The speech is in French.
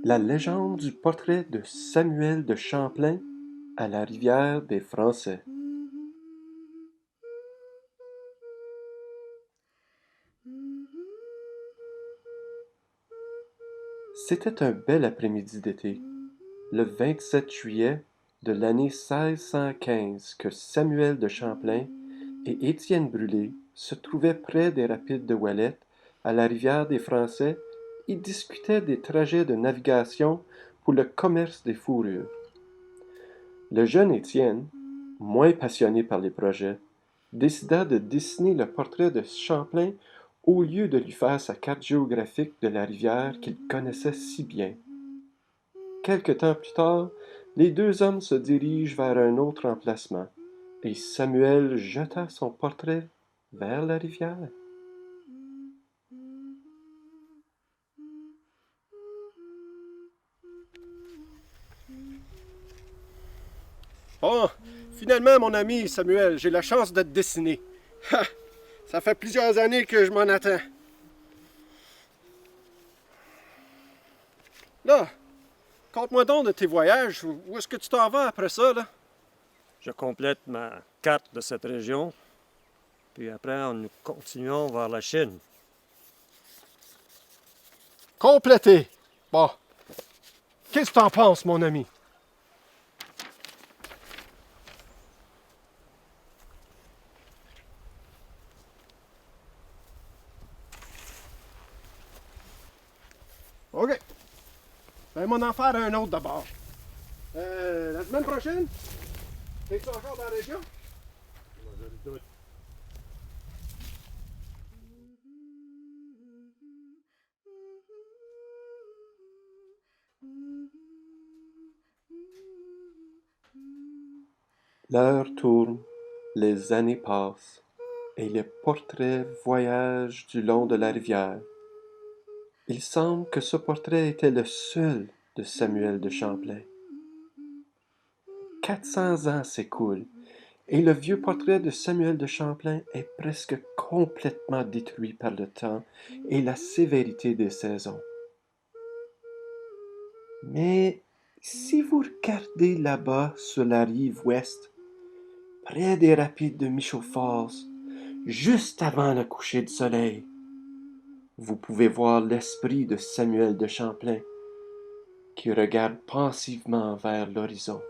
La légende du portrait de Samuel de Champlain à la rivière des Français. C'était un bel après-midi d'été, le 27 juillet de l'année 1615, que Samuel de Champlain et Étienne Brulé se trouvaient près des rapides de Ouellette, à la rivière des Français, et discutaient des trajets de navigation pour le commerce des fourrures. Le jeune Étienne, moins passionné par les projets, décida de dessiner le portrait de Champlain au lieu de lui faire sa carte géographique de la rivière qu'il connaissait si bien. Quelque temps plus tard, les deux hommes se dirigent vers un autre emplacement, et Samuel jeta son portrait vers la rivière. Bon, finalement, mon ami Samuel, j'ai la chance de te dessiner. Ha! Ça fait plusieurs années que je m'en attends. Là, conte-moi donc de tes voyages. Où est-ce que tu t'en vas après ça, là? Je complète ma carte de cette région, puis après, nous continuons vers la Chine. Complété. Bon. Qu'est-ce que t'en penses, mon ami? OK. Ben, m'en en faire un autre d'abord. La semaine prochaine? Es-tu encore dans la région? L'heure tourne, les années passent, et les portraits voyagent du long de la rivière. Il semble que ce portrait était le seul de Samuel de Champlain. 400 ans s'écoulent, et le vieux portrait de Samuel de Champlain est presque complètement détruit par le temps et la sévérité des saisons. Mais si vous regardez là-bas sur la rive ouest, près des rapides de Michaux Falls, juste avant le coucher du soleil, vous pouvez voir l'esprit de Samuel de Champlain qui regarde pensivement vers l'horizon.